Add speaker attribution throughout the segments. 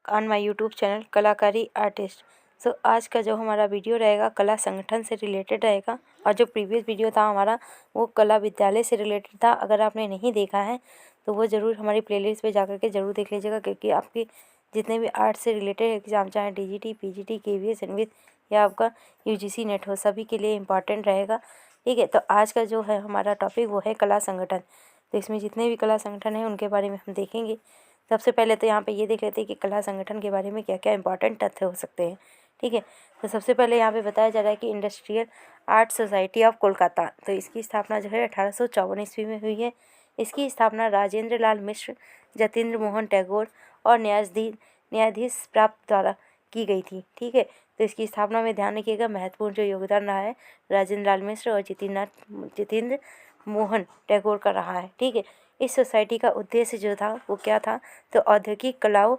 Speaker 1: On my YouTube channel कलाकारी artist. सो आज का जो हमारा वीडियो रहेगा कला संगठन से रिलेटेड रहेगा, और जो प्रीवियस वीडियो था हमारा वो कला विद्यालय से रिलेटेड था। अगर आपने नहीं देखा है तो वो ज़रूर हमारी प्लेलिस्ट पे जाकर के ज़रूर देख लीजिएगा, क्योंकि आपके जितने भी आर्ट से रिलेटेड एग्जाम, चाहे DGT, PGT, KVS, एनविथ या आपका UGC नेट हो, सभी के लिए इम्पॉर्टेंट रहेगा। ठीक है, तो आज का जो है हमारा टॉपिक वो है कला संगठन। तो इसमें जितने भी कला संगठन हैं उनके बारे में हम देखेंगे। सबसे पहले तो यहाँ पे ये देख लेते हैं कि कला संगठन के बारे में क्या क्या इंपॉर्टेंट तथ्य हो सकते हैं। ठीक है, तो सबसे पहले यहाँ पे बताया जा रहा है कि industrial art society of Kolkata, तो इसकी स्थापना जो है 1854 ईस्वी में हुई है। इसकी स्थापना राजेंद्र लाल मिश्र, जतीन्द्र मोहन टैगोर और न्यायाधीश प्राप्त द्वारा की गई थी। ठीक है, तो इसकी स्थापना में ध्यान रखिएगा महत्वपूर्ण जो योगदान रहा है राजेंद्र लाल मिश्र और जतीन्द्र मोहन टैगोर का रहा है। ठीक है, इस सोसाइटी का उद्देश्य जो था वो क्या था, तो औद्योगिक कलाओं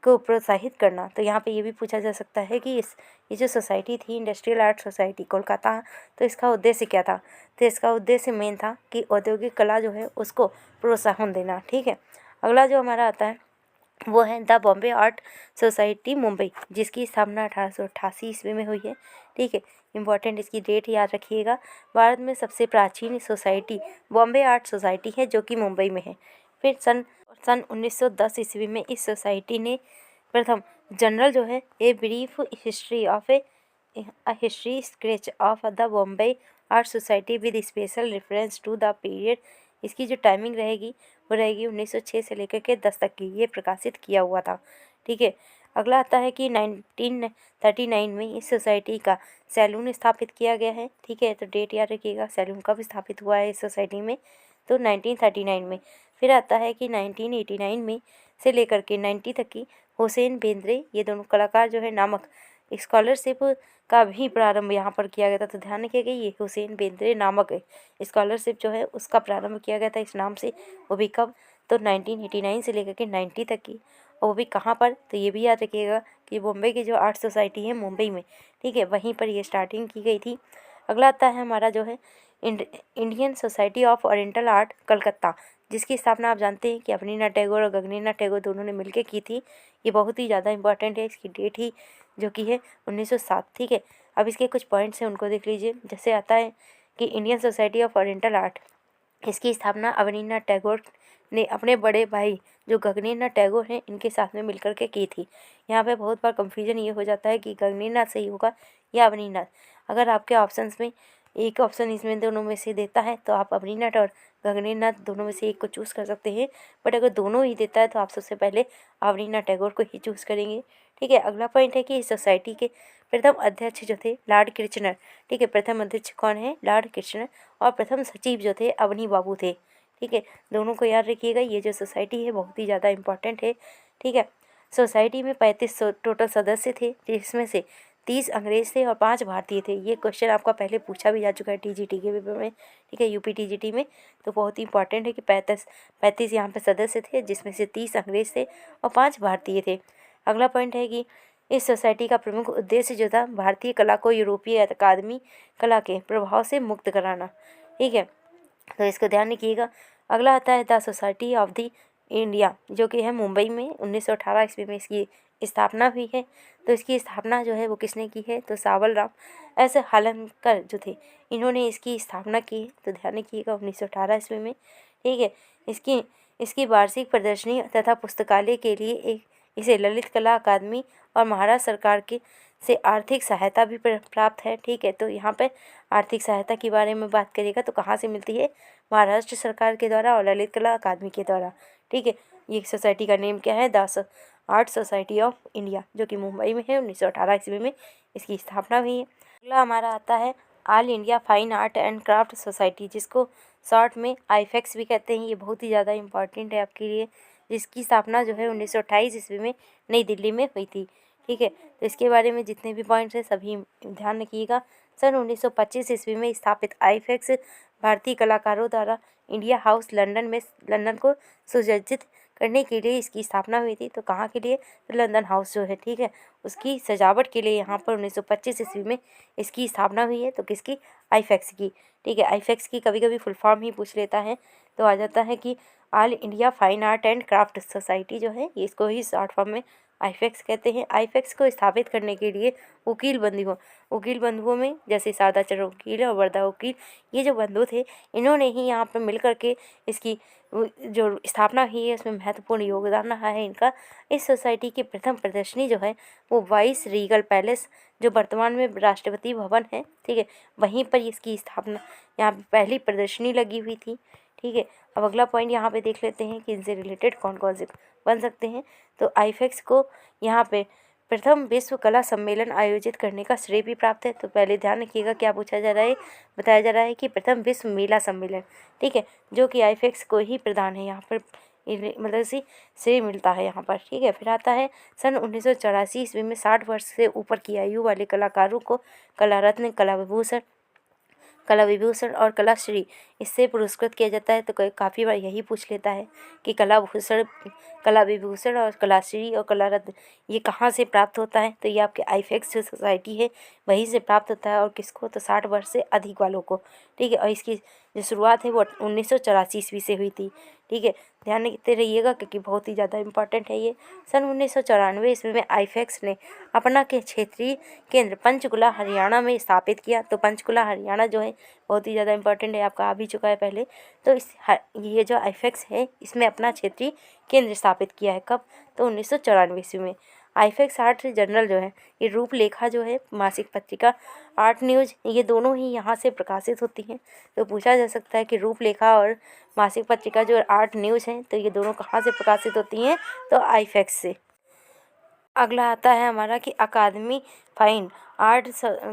Speaker 1: को प्रोत्साहित करना। तो यहाँ पे ये भी पूछा जा सकता है कि ये जो सोसाइटी थी इंडस्ट्रियल आर्ट सोसाइटी कोलकाता, तो इसका उद्देश्य क्या था। तो इसका उद्देश्य मेन था कि औद्योगिक कला जो है उसको प्रोत्साहन देना। ठीक है, अगला जो हमारा आता है वो है the Bombay art society Mumbai, जिसकी स्थापना 1888 ईस्वी में हुई है। ठीक है, इम्पॉर्टेंट इसकी डेट याद रखिएगा। भारत में सबसे प्राचीन सोसाइटी बॉम्बे आर्ट सोसाइटी है जो कि मुंबई में है। फिर सन 1910 ईस्वी में इस सोसाइटी ने प्रथम जनरल जो है a brief history of a history sketch of the Bombay art society with special reference to the period, इसकी जो टाइमिंग रहेगी वो रहेगी 1906 से लेकर के 10 तक की, ये प्रकाशित किया हुआ था। ठीक है, अगला आता है कि 1939 में इस सोसाइटी का सैलून स्थापित किया गया है। ठीक है, तो डेट याद रखिएगा सैलून कब स्थापित हुआ है इस सोसाइटी में, तो 1939 में। फिर आता है कि 1989 में से लेकर के 90 तक की हुसैन बेंद्रे, ये दोनों कलाकार जो है नामक स्कॉलरशिप का भी प्रारंभ यहाँ पर किया गया था। तो ध्यान रखिएगा ये हुसैन बेंद्रे नामक स्कॉलरशिप जो है उसका प्रारंभ किया गया था इस नाम से, वो भी कब, तो 1989 से लेकर के 90 तक की, और वो भी कहाँ पर, तो ये भी याद रखिएगा कि बॉम्बे की जो आर्ट सोसाइटी है मुंबई में, ठीक है, वहीं पर ये स्टार्टिंग की गई थी। अगला आता है हमारा जो है Indian society of oriental art Calcutta, जिसकी स्थापना आप जानते हैं कि अवनीन्द्रनाथ टैगोर और गगनेन्द्रनाथ टैगोर दोनों ने मिलकर की थी। ये बहुत ही ज़्यादा इंपॉर्टेंट है, इसकी डेट ही जो कि है 1907। ठीक है, अब इसके कुछ पॉइंट्स हैं उनको देख लीजिए। जैसे आता है कि Indian society of oriental art, इसकी स्थापना अवनीन्द्रनाथ टैगोर ने अपने बड़े भाई जो गगनेन्द्रनाथ टैगोर हैं इनके साथ में मिलकर के की थी। यहाँ पे बहुत बार कंफ्यूजन ये हो जाता है कि गगनेन्द्रनाथ सही होगा या अवनीन्द्रनाथ। अगर आपके ऑप्शंस में एक ऑप्शन इसमें दोनों में से देता है तो आप अवनीन्द्रनाथ और गगनेन्द्रनाथ दोनों में से एक को चूज़ कर सकते हैं, बट अगर दोनों ही देता है तो आप सबसे पहले अवनीन्द्रनाथ टैगोर को ही चूज़ करेंगे। ठीक है, अगला पॉइंट है कि इस सोसाइटी के प्रथम अध्यक्ष जो थे लॉर्ड किर्चनर। ठीक है, प्रथम अध्यक्ष कौन है, लॉर्ड किर्चनर, और प्रथम सचिव जो थे अवनी बाबू थे। ठीक है, दोनों को याद रखिएगा, ये जो सोसाइटी है बहुत ही ज़्यादा इंपॉर्टेंट है। ठीक है, सोसाइटी में 35 टोटल सदस्य थे, जिसमें से 30 अंग्रेज थे और 5 भारतीय थे। ये क्वेश्चन आपका पहले पूछा भी जा चुका है TGT के पेपर में। ठीक है, UP TGT में, तो बहुत ही इंपॉर्टेंट है कि 35 यहाँ पे सदस्य थे, जिसमें से 30 अंग्रेज थे और 5 भारतीय थे। अगला पॉइंट है कि इस सोसाइटी का प्रमुख उद्देश्य जो था भारतीय कला को यूरोपीय अकादमी कला के प्रभाव से मुक्त कराना। ठीक है, तो इसको ध्यान रखिएगा। अगला आता है the society of the India, जो कि है मुंबई में 1918 ईस्वी में इसकी स्थापना हुई है। तो इसकी स्थापना जो है वो किसने की है, तो सावल राम ऐसे हालनकर जो थे इन्होंने इसकी स्थापना की है। तो ध्यान रखिएगा 1918 ईस्वी में। ठीक है, इसकी वार्षिक प्रदर्शनी तथा पुस्तकालय के लिए इसे ललित कला अकादमी और महाराष्ट्र सरकार के से आर्थिक सहायता भी प्राप्त है। ठीक है, तो यहाँ पे आर्थिक सहायता के बारे में बात करेगा तो कहाँ से मिलती है, महाराष्ट्र सरकार के द्वारा और ललित कला अकादमी के द्वारा। ठीक है, ये सोसाइटी का नेम क्या है, the art society of India, जो कि मुंबई में है। 1918 ईस्वी में इसकी स्थापना हुई है। अगला हमारा आता है all India fine art and craft society, जिसको शॉर्ट में IFEX भी कहते हैं। ये बहुत ही ज़्यादा इंपॉर्टेंट है आपके लिए, जिसकी स्थापना जो है 1928 ईस्वी में नई दिल्ली में हुई थी। ठीक है, तो इसके बारे में जितने भी पॉइंट्स हैं सभी ध्यान रखिएगा। सन 1925 ईस्वी में स्थापित IFEX भारतीय कलाकारों द्वारा इंडिया हाउस लंदन को सुसज्जित करने के लिए इसकी स्थापना हुई थी। तो कहाँ के लिए, तो लंदन हाउस जो है, ठीक है, उसकी सजावट के लिए यहाँ पर 1925 ईस्वी में इसकी स्थापना हुई है। तो किसकी, IFEX की। ठीक है, IFEX की कभी कभी फुल फॉर्म ही पूछ लेता है, तो आ जाता है कि all India fine art and craft society जो है, ये इसको ही शॉर्ट फॉर्म में आईफैक्स कहते हैं। आईफैक्स को स्थापित करने के लिए वकील बंधुओं में जैसे शारदा चरण वकील और वर्धा वकील, ये जो बंधु थे, इन्होंने ही यहाँ पर मिल करके इसकी जो स्थापना हुई है उसमें महत्वपूर्ण योगदान रहा है इनका। इस सोसाइटी की प्रथम प्रदर्शनी जो है वो वाइस रीगल पैलेस, जो वर्तमान में राष्ट्रपति भवन है, ठीक है, वहीं पर इसकी स्थापना, यहाँ पे पहली प्रदर्शनी लगी हुई थी, ठीक है। अब अगला पॉइंट यहाँ पे देख लेते हैं कि इनसे रिलेटेड कौन कौन से बन सकते हैं। तो आईफैक्स को यहाँ पे प्रथम विश्व कला सम्मेलन आयोजित करने का श्रेय भी प्राप्त है। तो पहले ध्यान रखिएगा क्या पूछा जा रहा है, बताया जा रहा है कि प्रथम विश्व मेला सम्मेलन, ठीक है, जो कि आईफैक्स को ही प्रदान है यहाँ पर, मतलब से श्रेय मिलता है यहाँ पर, ठीक है। फिर आता है सन 1984 ईस्वी में 60 वर्ष से ऊपर की आयु वाले कलाकारों को कला रत्न, कला विभूषण और कलाश्री इससे पुरस्कृत किया जाता है। तो काफ़ी बार यही पूछ लेता है कि कला विभूषण और कलाश्री और कला रत्न ये कहाँ से प्राप्त होता है। तो ये आपके आईफैक्स जो सोसाइटी है वहीं से प्राप्त होता है, और किसको, तो 60 वर्ष से अधिक वालों को, ठीक है। और इसकी जो शुरुआत है वो 1984 ईस्वी से हुई थी, ठीक है। ध्यान देते रहिएगा क्योंकि बहुत ही ज़्यादा इम्पॉर्टेंट है ये। सन 1994 ईस्वी में आईफैक्स ने अपना के क्षेत्रीय केंद्र पंचकुला हरियाणा में स्थापित किया। तो पंचकुला हरियाणा जो है बहुत ही ज़्यादा इम्पॉर्टेंट है, आपका आ भी चुका है पहले। तो ये जो आईफैक्स है इसमें अपना क्षेत्रीय केंद्र स्थापित किया है, कब, तो 1994 ईस्वी में। आईफैक्स आर्ट जर्नल जो है, ये रूपलेखा जो है मासिक पत्रिका, आर्ट न्यूज़, ये दोनों ही यहाँ से प्रकाशित होती हैं। तो पूछा जा सकता है कि रूपलेखा और मासिक पत्रिका जो आर्ट न्यूज़ हैं, तो ये दोनों कहाँ से प्रकाशित होती हैं, तो आईफैक्स से। अगला आता है हमारा कि अकादमी फाइन आर्ट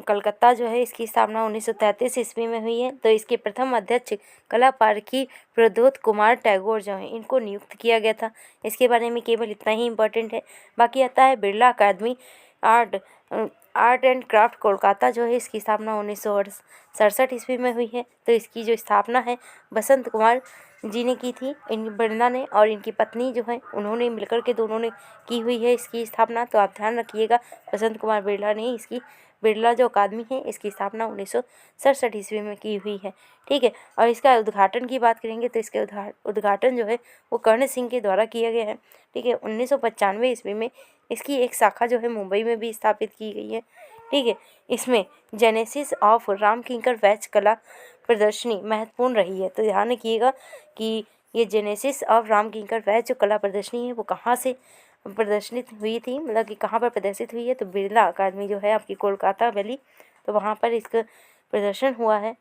Speaker 1: कलकत्ता जो है, इसकी स्थापना 1933 ईस्वी में हुई है। तो इसके प्रथम अध्यक्ष कला पारखी प्रद्योत कुमार टैगोर जो हैं, इनको नियुक्त किया गया था। इसके बारे में केवल इतना ही इम्पोर्टेंट है। बाकी आता है बिरला अकादमी आर्ट एंड क्राफ्ट कोलकाता जो है, इसकी स्थापना 1967 ईस्वी में हुई है। तो इसकी जो स्थापना है बसंत कुमार जी ने की थी, इन बिरला ने और इनकी पत्नी जो है उन्होंने मिलकर के दोनों ने की हुई है इसकी स्थापना। तो आप ध्यान रखिएगा बसंत कुमार बिरला ने इसकी, बिरला जो अकादमी है इसकी स्थापना 1967 ईस्वी में की हुई है, ठीक है। और इसका उद्घाटन की बात करेंगे तो इसके उद्घाटन जो है वो कर्ण सिंह के द्वारा किया गया है, ठीक है। 1995 ईस्वी में इसकी एक शाखा जो है मुंबई में भी स्थापित की गई है, ठीक है। इसमें जेनेसिस ऑफ रामकिंकर वैच कला प्रदर्शनी महत्वपूर्ण रही है। तो ध्यान रखिएगा कि ये जेनेसिस ऑफ रामकिंकर वैच जो कला प्रदर्शनी है वो कहाँ से प्रदर्शित हुई थी, मतलब कि कहाँ पर प्रदर्शित हुई है, तो बिरला अकादमी जो है आपकी कोलकाता वैली, तो वहाँ पर इसका प्रदर्शन हुआ है,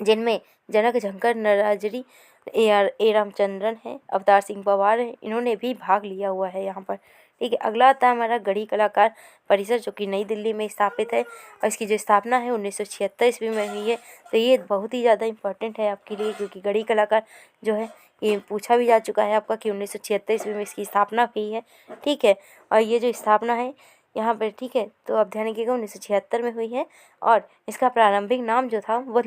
Speaker 1: जिनमें जनक झंकर नराजरी, ए रामचंद्रन है, अवतार सिंह पवार है, इन्होंने भी भाग लिया हुआ है यहाँ पर, ठीक है। अगला आता है हमारा गढ़ी कलाकार परिसर जो कि नई दिल्ली में स्थापित है, और इसकी जो स्थापना है 1976 ईस्वी में हुई है। तो ये बहुत ही ज़्यादा इंपॉर्टेंट है आपके लिए, क्योंकि गढ़ी कलाकार जो है ये पूछा भी जा चुका है आपका कि 1976 ईस्वी में इसकी स्थापना हुई है, ठीक है। और ये जो स्थापना है यहाँ पर, ठीक है, तो आप ध्यान रखिएगा 1976 में हुई है, और इसका प्रारंभिक नाम जो था वो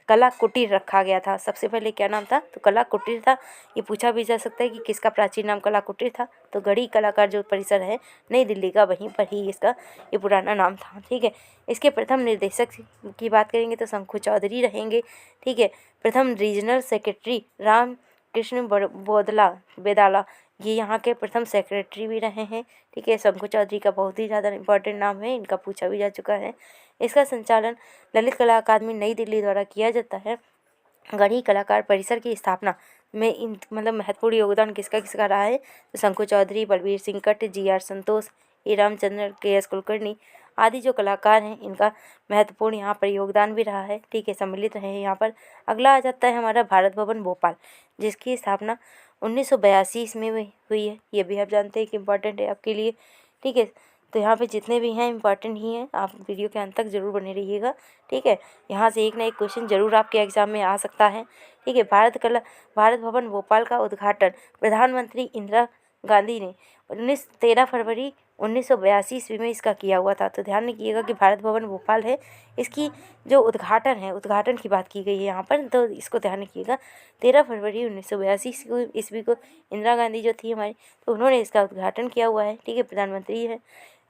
Speaker 1: कला कुटीर रखा गया था। सबसे पहले क्या नाम था, तो कला कुटीर था। ये पूछा भी जा सकता है कि किसका प्राचीन नाम कला कुटीर था, तो गढ़ी कलाकार जो परिसर है नई दिल्ली का, वहीं पर ही इसका ये पुराना नाम था, ठीक है। इसके प्रथम निर्देशक की बात करेंगे तो शंकु चौधरी रहेंगे, ठीक है। प्रथम रीजनल सेक्रेटरी राम कृष्ण बेदाला, ये यहाँ के प्रथम सेक्रेटरी भी रहे हैं, ठीक है। शंकु चौधरी का बहुत ही ज़्यादा इंपॉर्टेंट नाम है, इनका पूछा भी जा चुका है। इसका संचालन ललित कला अकादमी नई दिल्ली द्वारा किया जाता है। गढ़ी कलाकार परिसर की स्थापना में इन मतलब महत्वपूर्ण योगदान किसका रहा है, तो शंकु चौधरी, बलबीर सिंह कट, GR संतोष, ए रामचंद्रन, KS कुलकर्णी आदि जो कलाकार हैं, इनका महत्वपूर्ण यहाँ पर योगदान भी रहा है, ठीक है, सम्मिलित रहे हैं यहाँ पर। अगला आ जाता है हमारा भारत भवन भोपाल, जिसकी स्थापना 1982 में हुई है। ये भी आप जानते हैं कि इम्पॉर्टेंट है आपके लिए, ठीक है। तो यहाँ पे जितने भी हैं इम्पॉर्टेंट ही हैं, आप वीडियो के अंत तक ज़रूर बने रहिएगा, ठीक है। यहाँ से एक ना एक क्वेश्चन ज़रूर आपके एग्जाम में आ सकता है, ठीक है। भारत भवन भोपाल का उद्घाटन प्रधानमंत्री इंदिरा गांधी ने 13 फरवरी 1982 ईस्वी में इसका किया हुआ था। तो ध्यान रखिएगा कि भारत भवन भोपाल है, इसकी जो उद्घाटन है, उद्घाटन की बात की गई है यहाँ पर, तो इसको ध्यान रखिएगा। 13 फरवरी 1982 ईस्वी को इंदिरा गांधी जो थी हमारी, तो उन्होंने इसका उद्घाटन किया हुआ है, ठीक है, प्रधानमंत्री है।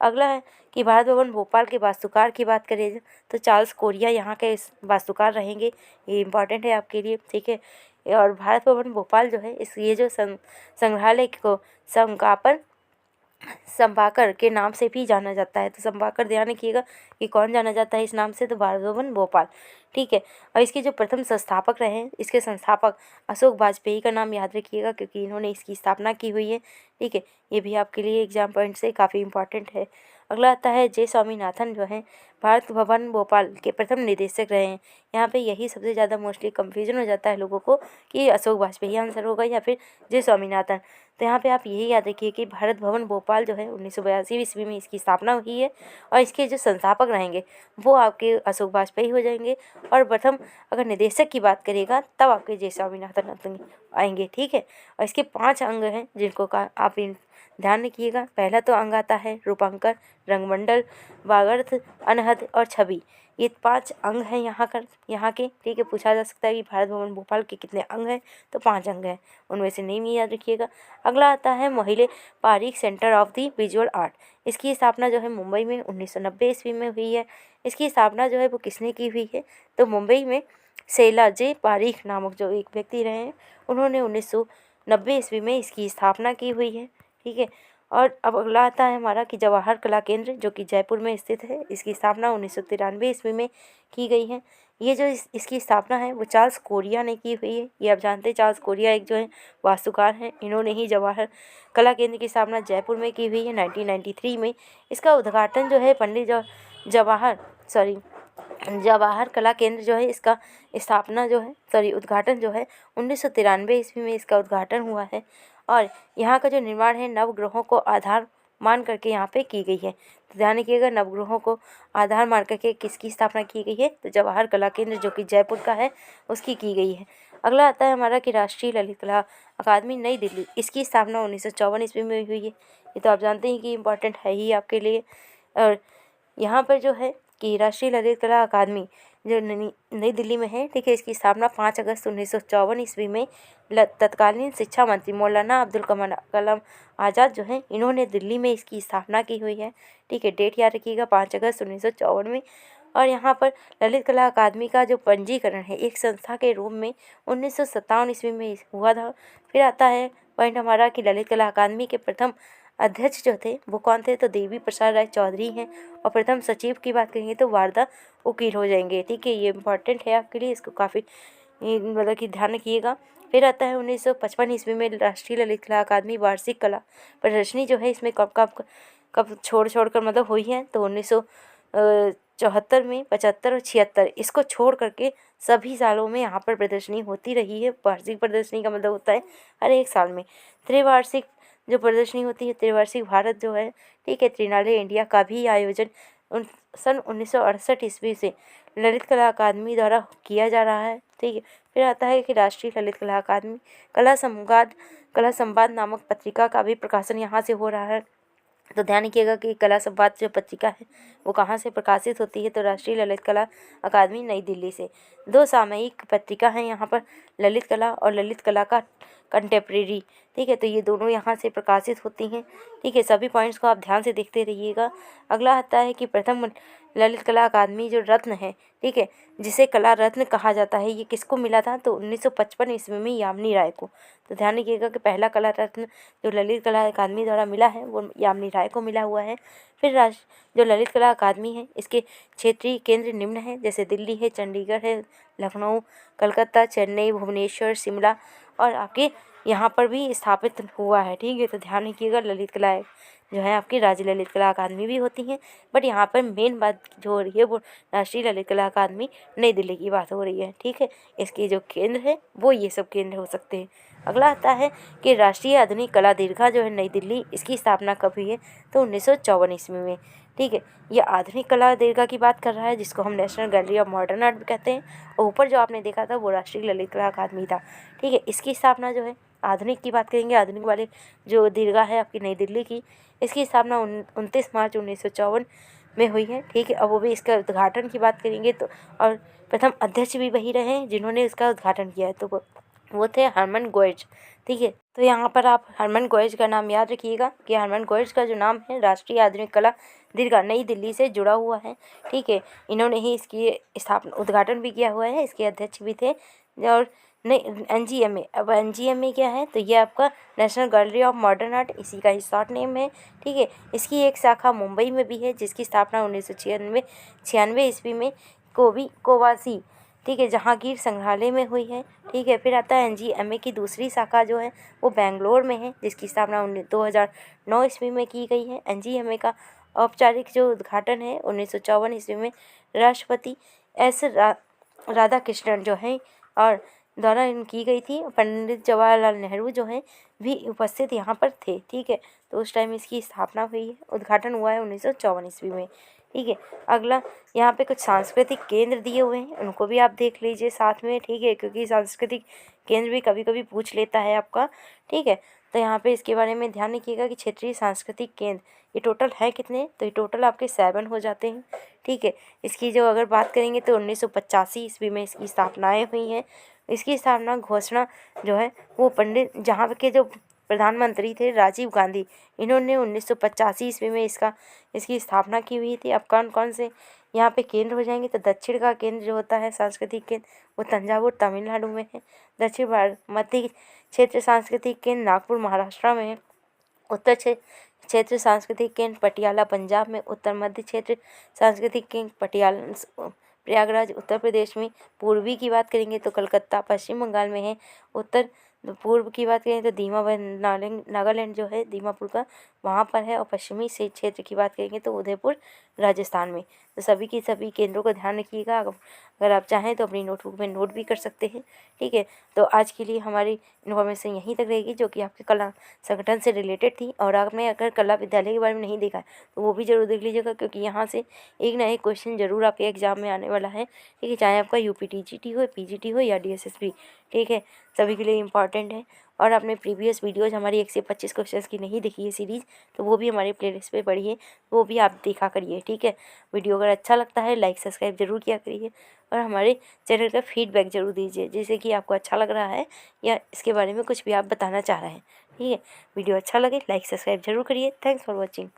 Speaker 1: अगला है कि भारत भवन भोपाल के वास्तुकार की बात करें तो चार्ल्स कोरिया यहाँ के वास्तुकार रहेंगे, ये इंपॉर्टेंट है आपके लिए, ठीक है। और भारत भवन भोपाल जो है ये जो संग्रहालय को समापन संभाकर के नाम से भी जाना जाता है। तो संभाकर ध्यान रखिएगा कि कौन जाना जाता है इस नाम से, तो भारत भवन भोपाल, ठीक है। और इसके जो प्रथम संस्थापक रहे हैं, इसके संस्थापक अशोक वाजपेयी का नाम याद रखिएगा क्योंकि इन्होंने इसकी स्थापना की हुई है, ठीक है। ये भी आपके लिए एग्जाम पॉइंट से काफ़ी इंपॉर्टेंट है। अगला आता है जे स्वामीनाथन, जो है भारत भवन भोपाल के प्रथम निदेशक रहे हैं। यहाँ पे यही सबसे ज़्यादा मोस्टली कंफ्यूजन हो जाता है लोगों को कि अशोक वाजपेयी आंसर होगा या फिर जे स्वामीनाथन। तो यहाँ पे आप यही याद रखिए कि भारत भवन भोपाल जो है 1982 ईस्वी में इसकी स्थापना हुई है और इसके जो संस्थापक रहेंगे वो आपके अशोक वाजपेयी हो जाएंगे। और प्रथम अगर निदेशक की बात करिएगा तब आपके जे स्वामीनाथन आएंगे, ठीक है। और इसके 5 अंग हैं जिनको का आप ध्यान रखिएगा। पहला तो अंग आता है रूपांकर, रंगमंडल, वागर्थ, अनहद और छवि। ये 5 अंग हैं यहाँ के, ठीक है। पूछा जा सकता है कि भारत भवन भोपाल के कितने अंग हैं, तो 5 अंग हैं, उनमें से नेम याद रखिएगा। अगला आता है Mohile Parikh centre of the visual art. इसकी स्थापना जो है मुंबई में 1990 ईस्वी में हुई है। इसकी स्थापना जो है वो किसने की हुई है, तो मुंबई में शैला जे पारीख नामक जो एक व्यक्ति रहे हैं उन्होंने 1990 ईस्वी में इसकी स्थापना की हुई है, ठीक है। और अब अगला आता है हमारा कि जवाहर कला केंद्र जो कि जयपुर में स्थित है। इसकी स्थापना 1993 ईस्वी में की गई है। ये जो इसकी स्थापना है वो चार्ल्स कोरिया ने की हुई है। ये आप जानते हैं चार्ल्स कोरिया एक जो है वास्तुकार हैं, इन्होंने ही जवाहर कला केंद्र की स्थापना जयपुर में की हुई है 1993 में। इसका उद्घाटन जो है पंडित जवाहर कला केंद्र जो है इसका स्थापना जो है उद्घाटन जो है 1993 ईस्वी में इसका उद्घाटन हुआ है। और यहाँ का जो निर्माण है नवग्रहों को आधार मान करके यहाँ पे की गई है। तो ध्यान रखिएगा नवग्रहों को आधार मान करके किसकी स्थापना की गई है, तो जवाहर कला केंद्र जो कि जयपुर का है उसकी की गई है। अगला आता है हमारा कि राष्ट्रीय ललित कला अकादमी नई दिल्ली, इसकी स्थापना 1954 ईस्वी में हुई है। ये तो आप जानते हैं कि इम्पोर्टेंट है ही आपके लिए। और यहाँ पर जो है कि राष्ट्रीय ललित कला अकादमी जो नई दिल्ली में है, ठीक है। इसकी स्थापना 5 अगस्त 1954 ईस्वी में तत्कालीन शिक्षा मंत्री मौलाना अब्दुल कलाम आज़ाद जो हैं इन्होंने दिल्ली में इसकी स्थापना की हुई है, ठीक है। डेट याद रखिएगा 5 अगस्त 1954 में। और यहाँ पर ललित कला अकादमी का जो पंजीकरण है एक संस्था के रूप में 1957 ईस्वी में हुआ था। फिर आता है पॉइंट हमारा कि ललित कला अकादमी के प्रथम अध्यक्ष जो थे वो कौन थे, तो देवी प्रसाद राय चौधरी हैं। और प्रथम सचिव की बात करेंगे तो वारदा वकील हो जाएंगे, ठीक है। ये इंपॉर्टेंट है आपके लिए, इसको काफ़ी मतलब कि ध्यान रखिएगा। फिर आता है 1955 ईस्वी में राष्ट्रीय ललित कला अकादमी वार्षिक कला प्रदर्शनी जो है इसमें कब छोड़ कर मतलब हुई है, तो 1974 में, 75 और 76 इसको छोड़ करके सभी सालों में यहाँ पर प्रदर्शनी होती रही है। वार्षिक प्रदर्शनी का मतलब होता है हर एक साल में। त्रिवार्षिक जो प्रदर्शनी होती है, त्रिवार्षिक भारत जो है, ठीक है, त्रिनाले इंडिया का भी आयोजन सन 1968 ईस्वी से ललित कला अकादमी द्वारा किया जा रहा है, ठीक है। फिर आता है कि राष्ट्रीय ललित कला अकादमी कला संवाद नामक पत्रिका का भी प्रकाशन यहाँ से हो रहा है। तो ध्यान रखिएगा कि कला संवाद जो पत्रिका है वो कहाँ से प्रकाशित होती है, तो राष्ट्रीय ललित कला अकादमी नई दिल्ली से। 2 सामयिक पत्रिका हैं यहाँ पर, ललित कला और ललित कला का कंटेम्प्रेरी, ठीक है। तो ये दोनों यहाँ से प्रकाशित होती हैं, ठीक है। सभी पॉइंट्स को आप ध्यान से देखते रहिएगा। अगला आता है कि प्रथम ललित कला अकादमी जो रत्न है, ठीक है, जिसे कला रत्न कहा जाता है, ये किसको मिला था, तो 1955 ईस्वी में यामिनी राय को। तो ध्यान रखिएगा कि पहला कला रत्न जो ललित कला अकादमी द्वारा मिला है वो यामिनी राय को मिला हुआ है। फिर जो ललित कला अकादमी है इसके क्षेत्रीय केंद्र निम्न है, जैसे दिल्ली है, चंडीगढ़ है, लखनऊ, कलकत्ता, चेन्नई, भुवनेश्वर, शिमला और आपके यहाँ पर भी स्थापित हुआ है, ठीक है। तो ध्यान रखिएगा ललित कला जो है आपकी राज्य ललित कला अकादमी भी होती हैं, बट यहाँ पर मेन बात जो हो रही है वो राष्ट्रीय ललित कला अकादमी नई दिल्ली की बात हो रही है, ठीक है। इसके जो केंद्र है वो ये सब केंद्र हो सकते हैं। अगला आता है कि राष्ट्रीय आधुनिक कला दीर्घा जो है नई दिल्ली, इसकी स्थापना कब हुई है, तो 1954 ईस्वी में, ठीक है। ये आधुनिक कला दीर्घा की बात कर रहा है जिसको हम national gallery of modern art कहते हैं। और ऊपर जो आपने देखा था वो राष्ट्रीय ललित कला अकादमी था, ठीक है। इसकी स्थापना जो है आधुनिक की बात करेंगे, आधुनिक वाले जो दीर्घा है आपकी नई दिल्ली की, इसकी स्थापना 29 मार्च 1954 में हुई है, ठीक है। अब वो भी इसका उद्घाटन की बात करेंगे तो और प्रथम अध्यक्ष भी वही रहे हैं जिन्होंने इसका उद्घाटन किया है, तो वो थे हरमन गोएज, ठीक है। तो यहाँ पर आप हरमन गोएज का नाम याद रखिएगा कि हरमन गोएज का जो नाम है राष्ट्रीय आधुनिक कला दीर्घा नई दिल्ली से जुड़ा हुआ है, ठीक है। इन्होंने ही इसकी स्थापना उद्घाटन भी किया हुआ है, इसके अध्यक्ष भी थे। और नहीं, NGMA। अब NGMA क्या है, तो ये आपका national gallery of modern art, इसी का ही शॉर्ट नेम है। ठीक है, इसकी एक शाखा मुंबई में भी है, जिसकी स्थापना 1996 ईस्वी में कोवासी, ठीक है, जहांगीर संग्रहालय में हुई है। ठीक है, फिर आता है NGMA की दूसरी शाखा जो है वो बेंगलोर में है, जिसकी स्थापना 2009 ईस्वी में की गई है। NGMA का औपचारिक जो उद्घाटन है 1954 ईस्वी में राष्ट्रपति एस राधाकृष्णन जो है और द्वारा की गई थी। पंडित जवाहरलाल नेहरू जो हैं भी उपस्थित यहाँ पर थे। ठीक है, तो उस टाइम इसकी स्थापना हुई है, उद्घाटन हुआ है 1954 ईस्वी में। ठीक है, अगला यहाँ पे कुछ सांस्कृतिक केंद्र दिए हुए हैं, उनको भी आप देख लीजिए साथ में। ठीक है, क्योंकि सांस्कृतिक केंद्र भी कभी कभी पूछ लेता है आपका। ठीक है, तो यहाँ पे इसके बारे में ध्यान रखिएगा कि क्षेत्रीय सांस्कृतिक केंद्र ये टोटल है कितने, तो ये टोटल आपके 7 हो जाते हैं। ठीक है, इसकी जो अगर बात करेंगे तो 1985 ईस्वी में इसकी स्थापनाएँ हुई हैं। इसकी स्थापना घोषणा जो है वो पंडित जहाँ के जो प्रधानमंत्री थे राजीव गांधी, इन्होंने 1985 ईस्वी में इसकी स्थापना की हुई थी। अब कौन कौन से यहाँ पे केंद्र हो जाएंगे, तो दक्षिण का केंद्र जो होता है सांस्कृतिक केंद्र वो तंजावुर तमिलनाडु में है। दक्षिण भारत मध्य क्षेत्र सांस्कृतिक केंद्र नागपुर महाराष्ट्र में है। उत्तर क्षेत्र सांस्कृतिक केंद्र पटियाला पंजाब में। उत्तर मध्य क्षेत्र सांस्कृतिक केंद्र पटियाला प्रयागराज उत्तर प्रदेश में। पूर्वी की बात करेंगे तो कलकत्ता पश्चिम बंगाल में है। उत्तर पूर्व की बात करें तो नागालैंड जो है दीमापुर का वहाँ पर है। और पश्चिमी से क्षेत्र की बात करेंगे तो उदयपुर राजस्थान में। तो सभी की सभी केंद्रों का ध्यान रखिएगा। अगर आप चाहें तो अपनी नोटबुक में नोट भी कर सकते हैं। ठीक है, तो आज के लिए हमारी इन्फॉर्मेशन यहीं तक रहेगी, जो कि आपके कला संगठन से रिलेटेड थी। और आपने अगर कला विद्यालय के बारे में नहीं देखा है तो वो भी ज़रूर देख लीजिएगा, क्योंकि यहाँ से एक ना एक क्वेश्चन ज़रूर आपके एग्जाम में आने वाला है। ठीक है, चाहे आपका UPTGT हो, PGT हो या DSSB। ठीक है, सभी के लिए इम्पॉर्टेंट है। और आपने प्रीवियस वीडियोज़ हमारी 1 से 25 क्वेश्चंस की नहीं देखी है सीरीज़, तो वो भी हमारे प्लेलिस्ट पे पड़ी है, वो भी आप देखा करिए। ठीक है, वीडियो अगर अच्छा लगता है लाइक सब्सक्राइब जरूर किया करिए और हमारे चैनल का फीडबैक ज़रूर दीजिए, जैसे कि आपको अच्छा लग रहा है या इसके बारे में कुछ भी आप बताना चाह रहे हैं। ठीक है, वीडियो अच्छा लगे लाइक सब्सक्राइब जरूर करिए। Thanks for watching.